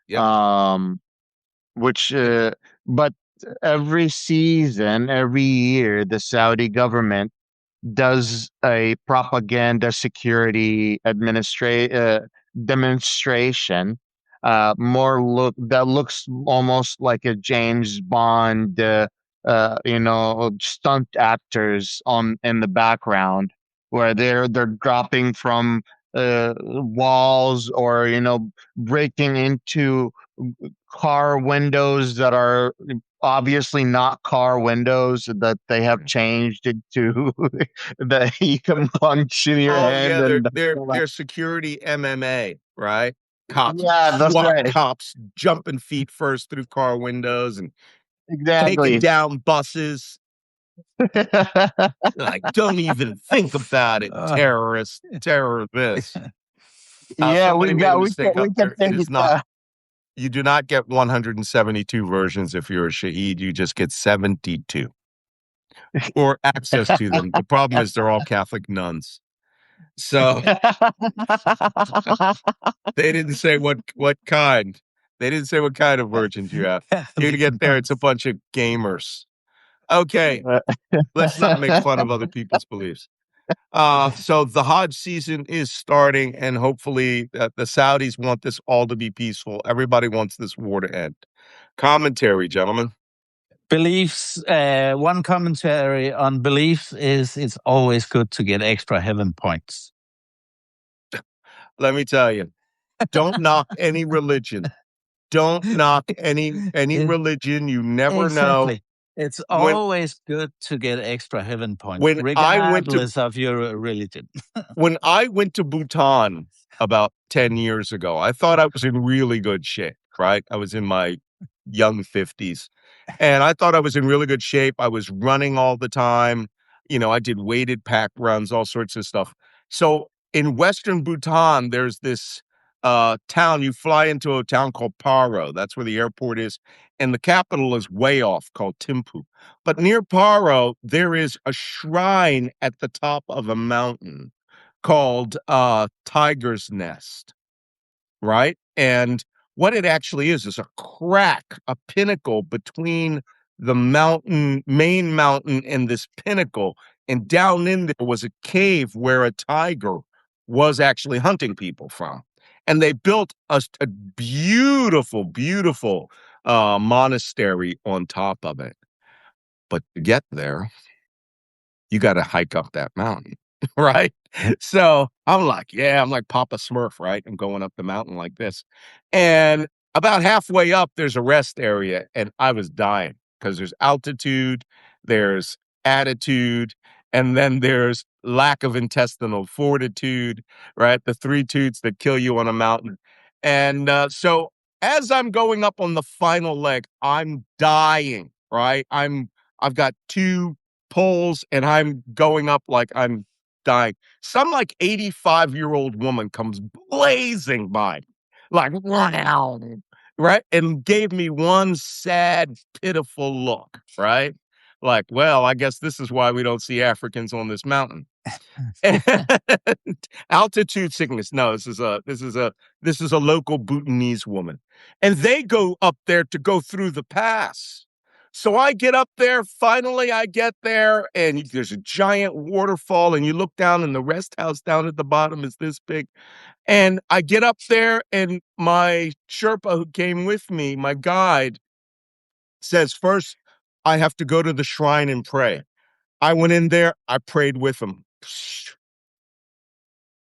Yep. Um, which, but every season, every year, the Saudi government does a propaganda security demonstration, more look that looks almost like a James Bond, stunt actors on in the background, where they're dropping from walls, or breaking into car windows that are obviously not car windows, that they have changed into that you can punch in your Oh hand yeah, and they're security MMA, right? Cops, yeah, that's SWAT right. cops jumping feet first through car windows and taking Exactly. down buses. Like, don't even think about it, terrorist, terror this. Yeah, Somebody made a we mistake up can there. It take is it not, you do not get 172 versions if you're a Shaheed, you just get 72 or access to them. The problem is they're all Catholic nuns. So they didn't say what kind. They didn't say what kind of virgins you have. You're gonna get there, it's a bunch of gamers. Okay, let's not make fun of other people's beliefs. So the Hajj season is starting, and hopefully the Saudis want this all to be peaceful. Everybody wants this war to end. Commentary, gentlemen. Beliefs. One commentary on beliefs is it's always good to get extra heaven points. Let me tell you, don't knock any religion. Don't knock any It- religion. You never know exactly. It's when always good to get extra heaven points, when I went to regardless of your religion. when I went to Bhutan about 10 years ago, I thought I was in really good shape, right? I was in my young 50s and I thought I was in really good shape. I was running all the time. I did weighted pack runs, all sorts of stuff. So in Western Bhutan, there's this town. You fly into a town called Paro. That's where the airport is. And the capital is way off, called Thimphu. But near Paro, there is a shrine at the top of a mountain called Tiger's Nest, right? And what it actually is a crack, a pinnacle between the main mountain, and this pinnacle. And down in there was a cave where a tiger was actually hunting people from. And they built a beautiful, beautiful monastery on top of it. But to get there, you got to hike up that mountain, right? So I'm like Papa Smurf, right? I'm going up the mountain like this. And about halfway up, there's a rest area, and I was dying because there's altitude, there's attitude, and then there's lack of intestinal fortitude, right? The three toots that kill you on a mountain. And so as I'm going up on the final leg, I'm dying, right? I've got two poles and I'm going up like I'm dying. Some like 85-year-old woman comes blazing by, like, wow, right? And gave me one sad, pitiful look, right? Like, well, I guess this is why we don't see Africans on this mountain. And altitude sickness. No, this is a local Bhutanese woman. And they go up there to go through the pass. So I get up there, finally I get there, and there's a giant waterfall, and you look down, and the rest house down at the bottom is this big. And I get up there, and my Sherpa who came with me, my guide, says, first, I have to go to the shrine and pray. I went in there, I prayed with him.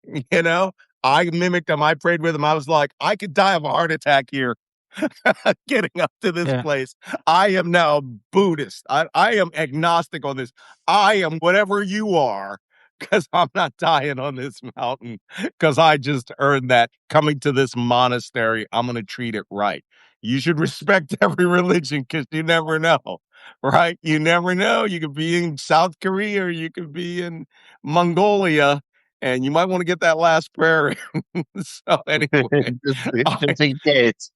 You know, I mimicked him. I prayed with him. I was like, I could die of a heart attack here getting up to this Yeah. place. I am now Buddhist. I am agnostic on this. I am whatever you are because I'm not dying on this mountain because I just earned that coming to this monastery. I'm going to treat it right. You should respect every religion because you never know, right? You never know. You could be in South Korea or you could be in Mongolia and you might want to get that last prayer in. So anyway, just, I, just in case.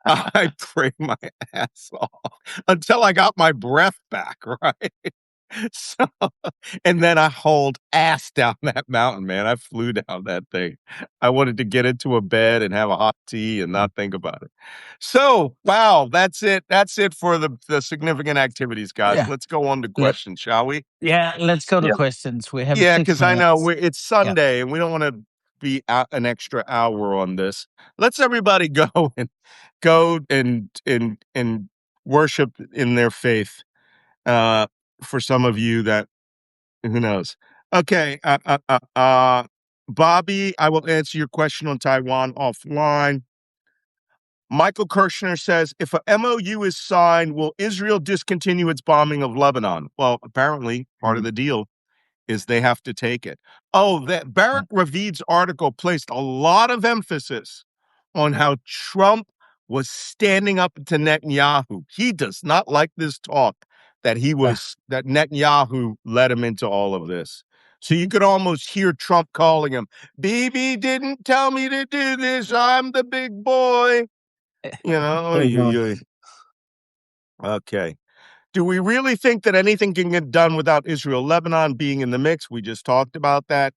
I prayed my ass off until I got my breath back, right? So, and then I hauled ass down that mountain, man. I flew down that thing. I wanted to get into a bed and have a hot tea and not think about it. So, wow, that's it. That's it for the significant activities, guys. Yeah. Let's go on to Let, questions, shall we? yeah, let's go to Yeah. questions. We have Yeah, 6 because I know minutes. it's Yeah. Sunday and we don't want to be out an extra hour on this. Let's everybody go and worship in their faith. For some of you that who knows. Okay, Bobby, I will answer your question on Taiwan offline. Michael Kirshner says, if a MOU is signed, will Israel discontinue its bombing of Lebanon? Well, apparently, part of the deal is they have to take it. Oh, that Yeah. Barak Ravid's article placed a lot of emphasis on how Trump was standing up to Netanyahu. He does not like this talk that Yeah. that Netanyahu led him into all of this. So you could almost hear Trump calling him, Bibi didn't tell me to do this. I'm the big boy. You know, okay. Do we really think that anything can get done without Israel, Lebanon being in the mix? We just talked about that.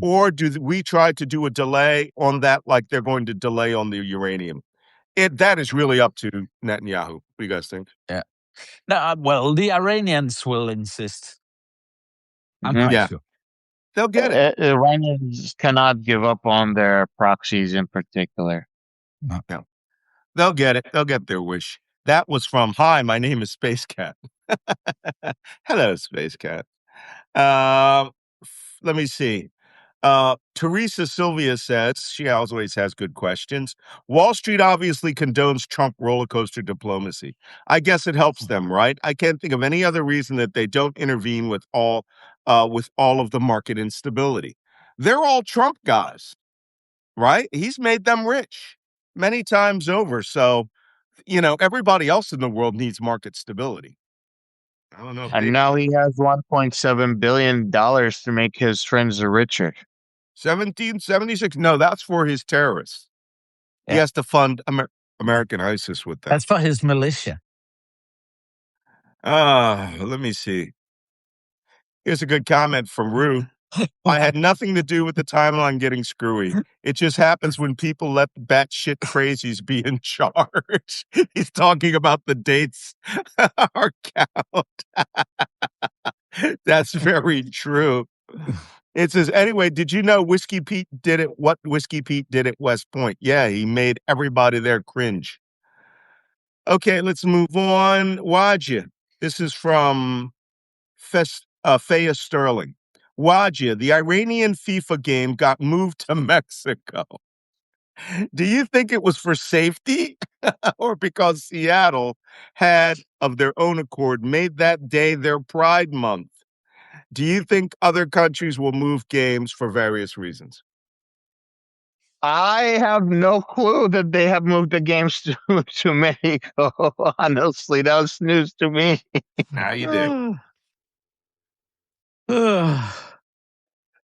Or do we try to do a delay on that like they're going to delay on the uranium? That is really up to Netanyahu. What do you guys think? Yeah. No, well, the Iranians will insist. I'm Mhm. quite Yeah, sure. they'll get it. Iranians cannot give up on their proxies in particular. No. No, they'll get it. They'll get their wish. That was from, hi, my name is Space Cat. Hello, Space Cat. Let me see. Teresa Sylvia says, she always has good questions. Wall Street obviously condones Trump roller coaster diplomacy. I guess it helps them, right? I can't think of any other reason that they don't intervene with all of the market instability. They're all Trump guys, right? He's made them rich many times over. So, everybody else in the world needs market stability. I don't know if And they now he has $1.7 billion to make his friends richer. 1776. No, that's for his terrorists. He Yeah. has to fund American ISIS with that. That's for his militia. Let me see. Here's a good comment from Rue. I had nothing to do with the timeline getting screwy. It just happens when people let batshit crazies be in charge. He's talking about the dates are count. That's very true. It says, anyway, did you know Whiskey Pete did it? What Whiskey Pete did at West Point? Yeah, he made everybody there cringe. Okay, let's move on. Wajeeh. This is from Faya Sterling. Wajeeh, the Iranian FIFA game got moved to Mexico. Do you think it was for safety or because Seattle had, of their own accord, made that day their Pride Month? Do you think other countries will move games for various reasons? I have no clue that they have moved the games to Mexico. Honestly, that was news to me. Now you do.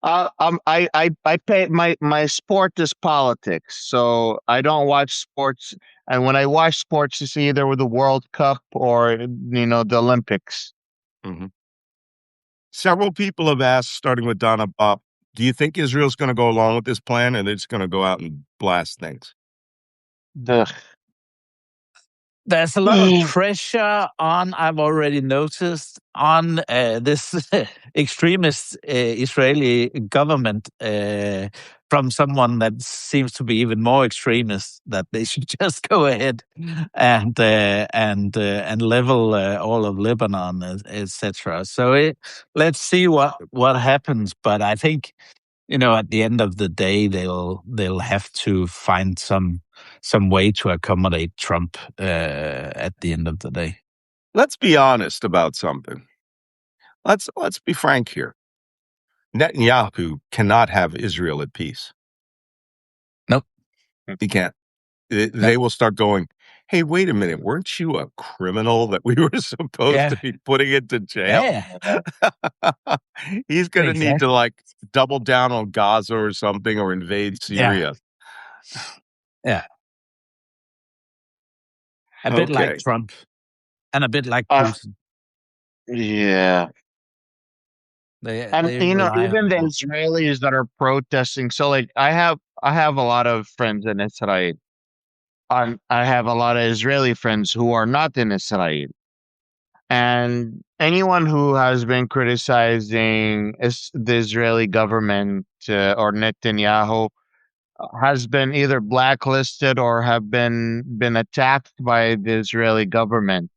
I pay my sport is politics, so I don't watch sports. And when I watch sports, it's either with the World Cup or the Olympics. Mm-hmm. Several people have asked, starting with Donna Bob, do you think Israel's going to go along with this plan, or they're just going to go out and blast things? Ugh. There's a lot of pressure on, I've already noticed, on this extremist Israeli government from someone that seems to be even more extremist, that they should just go ahead and level all of Lebanon, etc. So let's see what happens. But I think, at the end of the day, they'll have to find some way to accommodate Trump at the end of the day. Let's be honest about something. Let's be frank here. Netanyahu cannot have Israel at peace. Nope. He can't. They will start going, hey, wait a minute. Weren't you a criminal that we were supposed to be putting into jail? Yeah. He's going to need to double down on Gaza or something, or invade Syria. Yeah. A bit like Trump and a bit like Putin. Yeah. And even the Israelis that are protesting. So I have a lot of friends in Israel. I have a lot of Israeli friends who are not in Israel. And anyone who has been criticizing the Israeli government or Netanyahu has been either blacklisted or have been attacked by the Israeli government,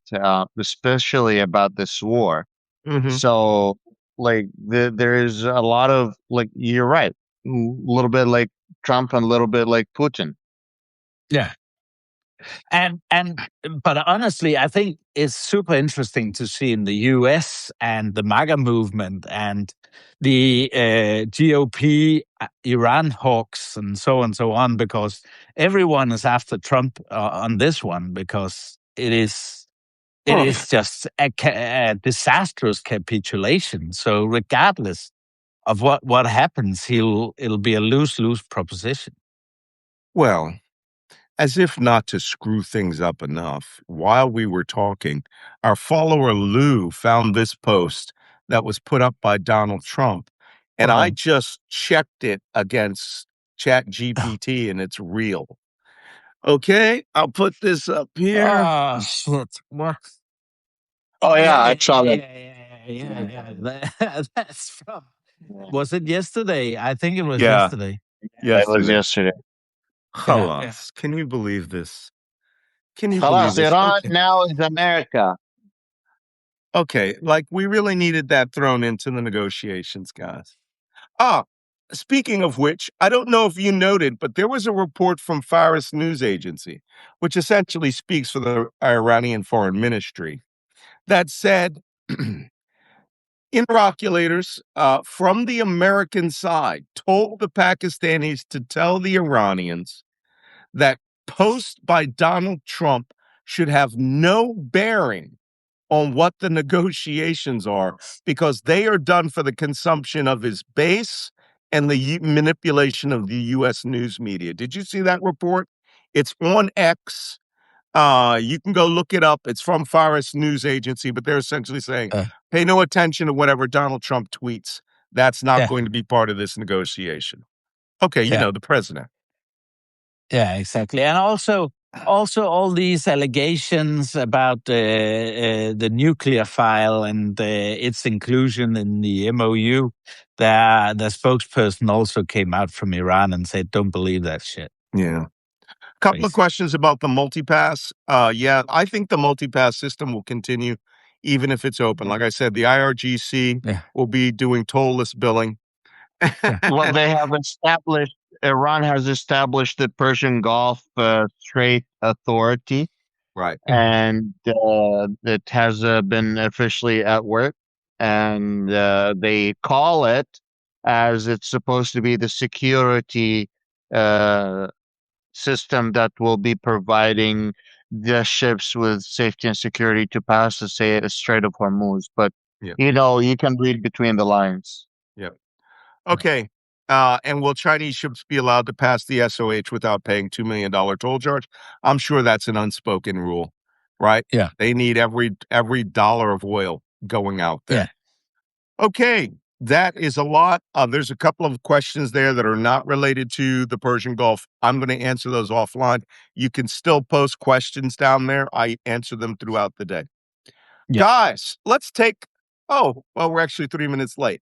especially about this war. Mm-hmm. So there's a lot of you're right, a little bit like Trump and a little bit like Putin. Yeah. But honestly, I think it's super interesting to see in the US and the MAGA movement and the GOP Iran hawks and so on, because everyone is after Trump on this one, because it is just a disastrous capitulation. So regardless of what happens, it'll be a lose-lose proposition. Well, as if not to screw things up enough, while we were talking, our follower Lou found this post that was put up by Donald Trump, and I just checked it against ChatGPT, and it's real. Okay, I'll put this up here. Oh, shit. What? Oh, yeah, I saw that. Yeah. That's from... Was it yesterday? I think it was yesterday. Yeah, it was yesterday. Halas. Can you believe this? Iran now is America. Okay, we really needed that thrown into the negotiations, guys. Speaking of which, I don't know if you noted, but there was a report from Faris News Agency, which essentially speaks for the Iranian Foreign Ministry, that said interloculators from the American side told the Pakistanis to tell the Iranians that post by Donald Trump should have no bearing on what the negotiations are, because they are done for the consumption of his base and the manipulation of the U.S. news media. Did you see that report? It's on X. You can go look it up. It's from Forest News Agency, but they're essentially saying, pay no attention to whatever Donald Trump tweets. That's not going to be part of this negotiation. Okay, the president. Yeah, exactly. And also all these allegations about the nuclear file and its inclusion in the MOU, the spokesperson also came out from Iran and said, don't believe that shit. Yeah. Couple of questions about the multipass. Yeah, I think the multipass system will continue even if it's open. Like I said, the IRGC will be doing tollless billing. Well, they have established, Iran has established the Persian Gulf Strait Authority. Right. And it has been officially at work. And they call it, as it's supposed to be, the security system that will be providing the ships with safety and security to pass the Strait of Hormuz. But, you can read between the lines. Yeah. Okay. And will Chinese ships be allowed to pass the SOH without paying $2 million toll charge? I'm sure that's an unspoken rule, right? Yeah. They need every dollar of oil going out there. Yeah. Okay. That is a lot. There's a couple of questions there that are not related to the Persian Gulf. I'm going to answer those offline. You can still post questions down there. I answer them throughout the day. Yeah. Guys, let's take... Oh, well, we're actually 3 minutes late.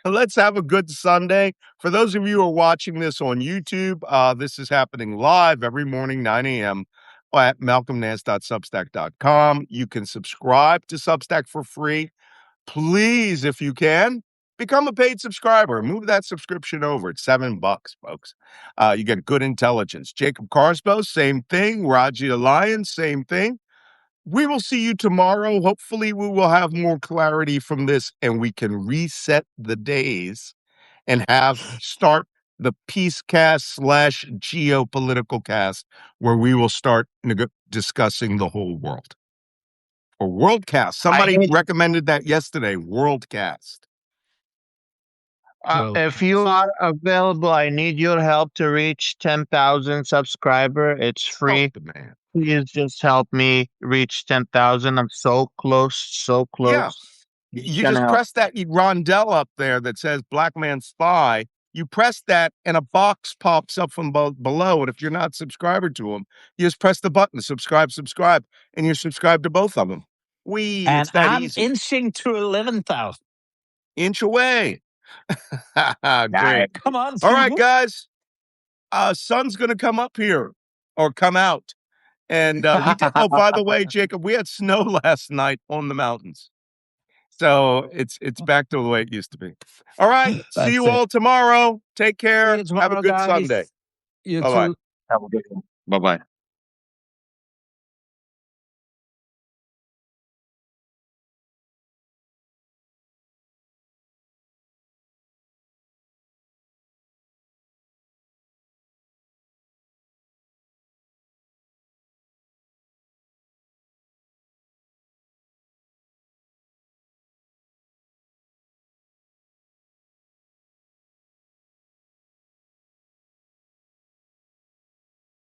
Let's have a good Sunday. For those of you who are watching this on YouTube, this is happening live every morning, 9 a.m. at malcolmnance.substack.com. You can subscribe to Substack for free. Please, if you can, become a paid subscriber. Move that subscription over. It's $7, folks. You get good intelligence. Jacob Carsbo, same thing. Wajeeh Alliance, same thing. We will see you tomorrow. Hopefully, we will have more clarity from this and we can reset the days and start the peace cast / geopolitical cast where we will start discussing the whole world. Or Worldcast. Somebody recommended that yesterday. Worldcast. If you are available, I need your help to reach 10,000 subscribers. It's free. Man. Please just help me reach 10,000. I'm so close, so close. Yeah. You just press that rondelle up there that says Black Man Spy. You press that and a box pops up from below. And if you're not subscribed to them, you just press the button, subscribe, and you're subscribed to both of them. And it's that I'm easy. inching to 11,000. Inch away. Great. Come on. All right, guys. Sun's going to come up here or come out. And we did. Oh, by the way, Jacob, we had snow last night on the mountains. So it's back to the way it used to be. All right. See you all tomorrow. Take care. Tomorrow, have a good guys. Sunday. You Bye-bye. too. Have a good one. Bye-bye.